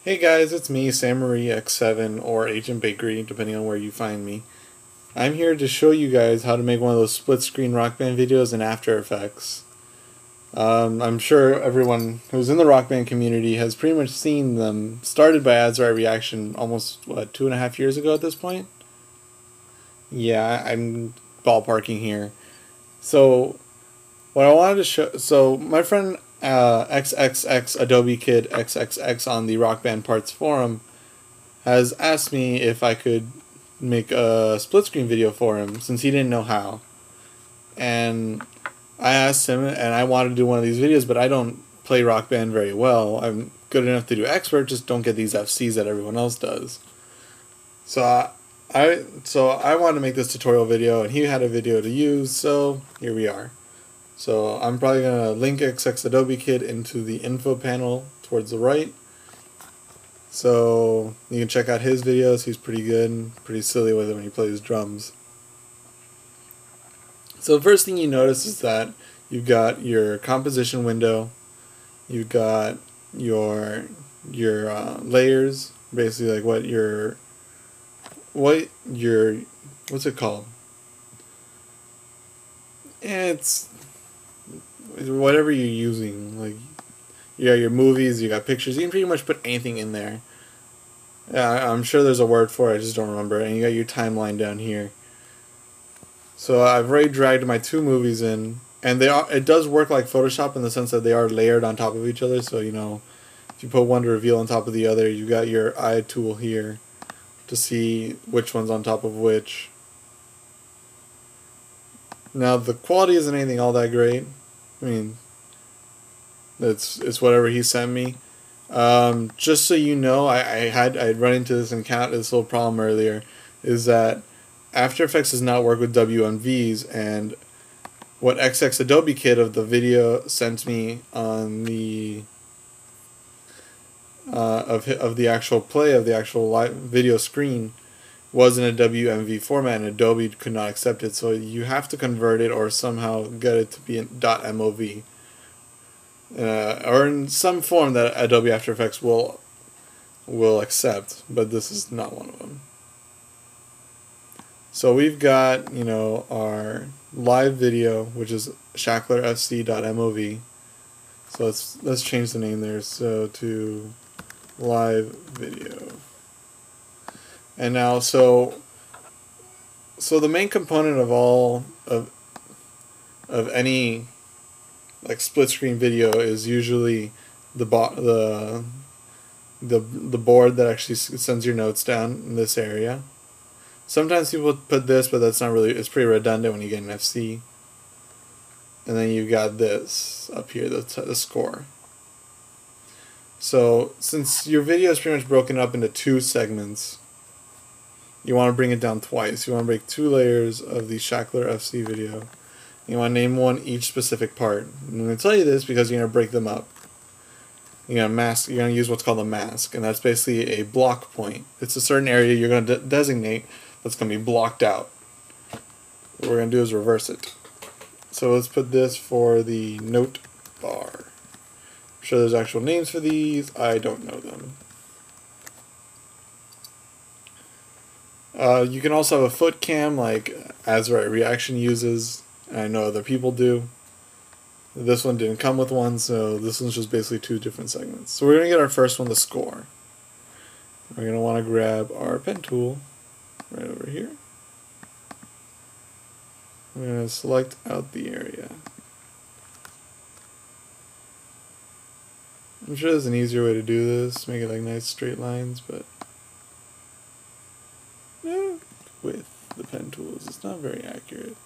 Hey guys, it's me, SamMarieX7 or Agent Bakery, depending on where you find me. I'm here to show you guys how to make one of those split-screen Rock Band videos in After Effects. I'm sure everyone who's in the Rock Band community has pretty much seen them, started by Azuritereaction almost, 2.5 years ago at this point? Yeah, I'm ballparking here. So, what I wanted to show, so my friend XXX Adobe Kid XXX on the Rock Band Parts forum has asked me if I could make a split screen video for him since he didn't know how. And I asked him, and I wanted to do one of these videos, but I don't play Rock Band very well. I'm good enough to do expert, just don't get these FCs that everyone else does. So I wanted to make this tutorial video, and he had a video to use, so here we are. So I'm probably going to link XX Adobe Kid into the info panel towards the right. So you can check out his videos. He's pretty good and pretty silly with it when he plays drums. So the first thing you notice is that you've got your composition window. You've got your layers, basically like what's it called? It's whatever you're using. Like, you got your movies, you got pictures, you can pretty much put anything in there. Yeah, I'm sure there's a word for it, I just don't remember. And you got your timeline down here. So I've already dragged my two movies in, and it does work like Photoshop in the sense that they are layered on top of each other. So, you know, if you put one to reveal on top of the other, you got your eye tool here to see which one's on top of which. Now the quality isn't anything all that great. I mean, it's whatever he sent me. Just so you know, I'd run into this little problem earlier, is that After Effects does not work with WMVs, and what XX Adobe Kid of the video sent me on the of the actual play of the actual live video screen was in a WMV format, and Adobe could not accept it, so you have to convert it or somehow get it to be in .mov. Or in some form that Adobe After Effects will accept, but this is not one of them. So we've got, you know, our live video, which is shacklerfc.mov. So let's change the name there, so to live video. And now, so the main component of all of any like split screen video is usually the board that actually sends your notes down in this area. Sometimes people put this, but that's not really, it's pretty redundant when you get an FC. And then you've got this up here, the score. So since your video is pretty much broken up into two segments, you want to bring it down twice. You want to break two layers of the Shackler FC video. You want to name one each specific part. And I'm going to tell you this because you're going to break them up. You're going to use what's called a mask, and that's basically a block point. It's a certain area you're going to designate that's going to be blocked out. What we're going to do is reverse it. So let's put this for the note bar. I'm sure there's actual names for these. I don't know them. You can also have a foot cam like Azuritereaction uses, and I know other people do. This one didn't come with one, so this one's just basically two different segments. So we're going to get our first one, the score. We're going to want to grab our pen tool right over here. We're going to select out the area. I'm sure there's an easier way to do this, make it like nice straight lines, but with the pen tools, it's not very accurate.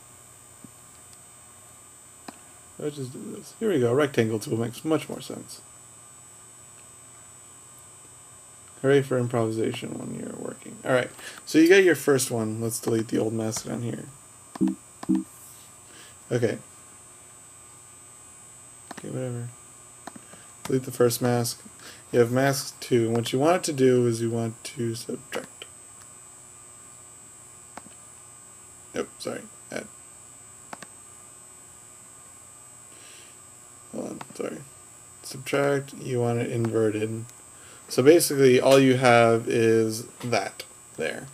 I'll just do this. Here we go, rectangle tool makes much more sense. Hooray for improvisation when you're working. Alright, so you got your first one. Let's delete the old mask down here. Okay. Okay, whatever. Delete the first mask. You have mask 2. And what you want it to do is you want to subtract. Nope, sorry. Add. Hold on, sorry. Subtract, you want it inverted. So basically all you have is that there.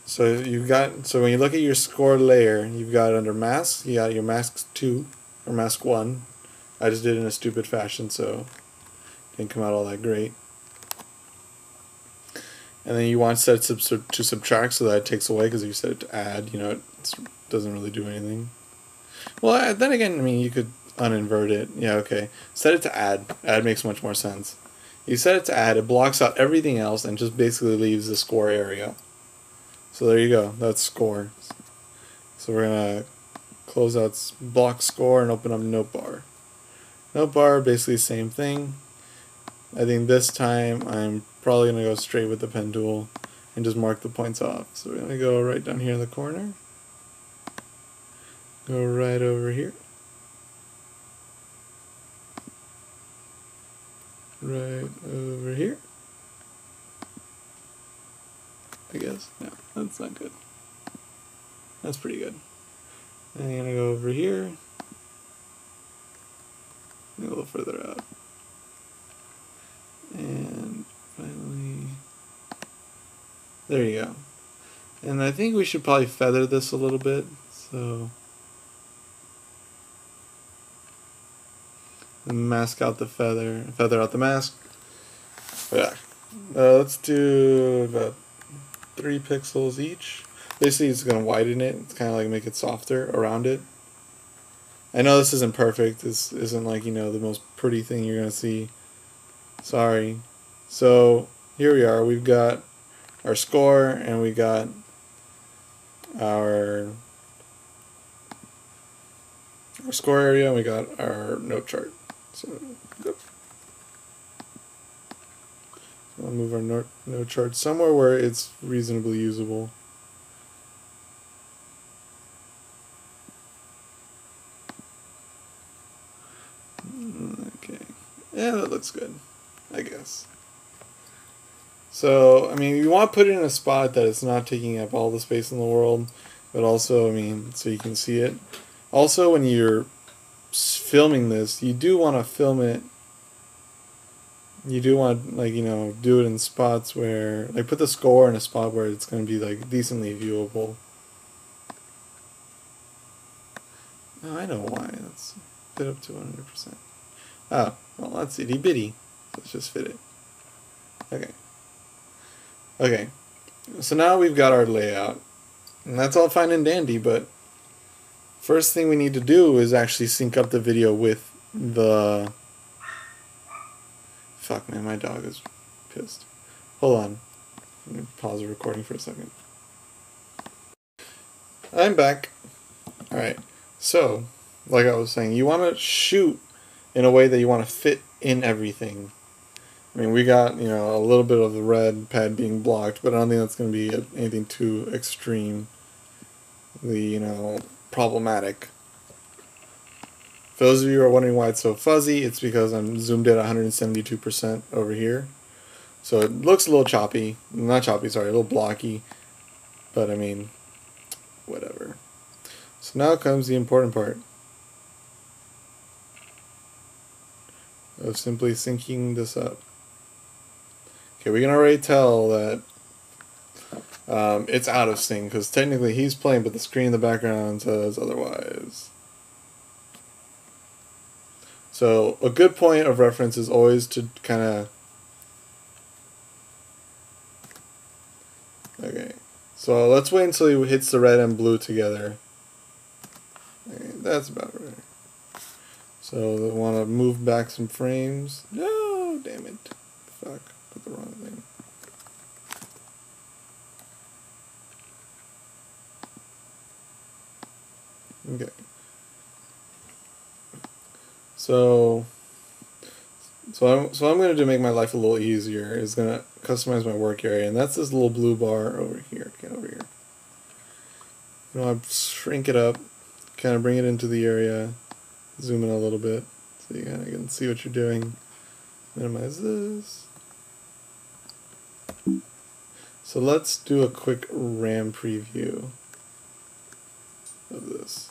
So when you look at your score layer, you've got it under masks, you got your mask 2 or mask 1. I just did it in a stupid fashion, so it didn't come out all that great. And then you want set it to subtract, so that it takes away, because if you set it to add, you know, it doesn't really do anything. Well, then again, I mean, you could uninvert it. Yeah, okay. Set it to add. Add makes much more sense. You set it to add, it blocks out everything else and just basically leaves the score area. So there you go. That's score. So we're going to close out block score and open up note bar. Note bar, basically same thing. I think this time I'm probably going to go straight with the pen tool and just mark the points off. So we're going to go right down here in the corner. Go right over here. Right over here. I guess. No, that's not good. That's pretty good. And I'm going to go over here. A little further out. And finally, there you go. And I think we should probably feather this a little bit. So, and mask out the feather out the mask. Yeah. Let's do about 3 pixels each. Basically, it's going to widen it. It's kind of like make it softer around it. I know this isn't perfect. This isn't like, you know, the most pretty thing you're going to see. Sorry. So here we are. We've got our score and we got our score area and we got our note chart. So I'll move our note chart somewhere where it's reasonably usable. Okay. Yeah, that looks good, I guess. So, I mean, you want to put it in a spot that it's not taking up all the space in the world, but also, I mean, so you can see it. Also, when you're filming this, you do want to film it. You do want, like, you know, do it in spots where, like, put the score in a spot where it's going to be, like, decently viewable. Oh, I know why. Let's fit up to 100%. Oh, well, that's itty bitty. Let's just fit it. Okay. Okay. So now we've got our layout. And that's all fine and dandy, but first thing we need to do is actually sync up the video with the... Fuck, man, my dog is pissed. Hold on. Let me pause the recording for a second. I'm back. Alright. So, like I was saying, you want to shoot in a way that you want to fit in everything. I mean, we got, you know, a little bit of the red pad being blocked, but I don't think that's going to be anything too extremely, you know, problematic. For those of you who are wondering why it's so fuzzy, it's because I'm zoomed in at 172% over here. So it looks a little choppy. Not choppy, sorry, a little blocky. But, I mean, whatever. So now comes the important part of simply syncing this up. Okay, we can already tell that it's out of sync, because technically he's playing, but the screen in the background says otherwise. So a good point of reference is always to kind of... Okay, so let's wait until he hits the red and blue together. Okay, that's about right. So we want to move back some frames. No, damn it. Fuck, put the wrong thing. Okay. So I'm going to make my life a little easier. Is going to customize my work area, and that's this little blue bar over here. Get over here. You know, I shrink it up, kind of bring it into the area, zoom in a little bit, so you kind of can see what you're doing. Minimize this. So let's do a quick RAM preview of this.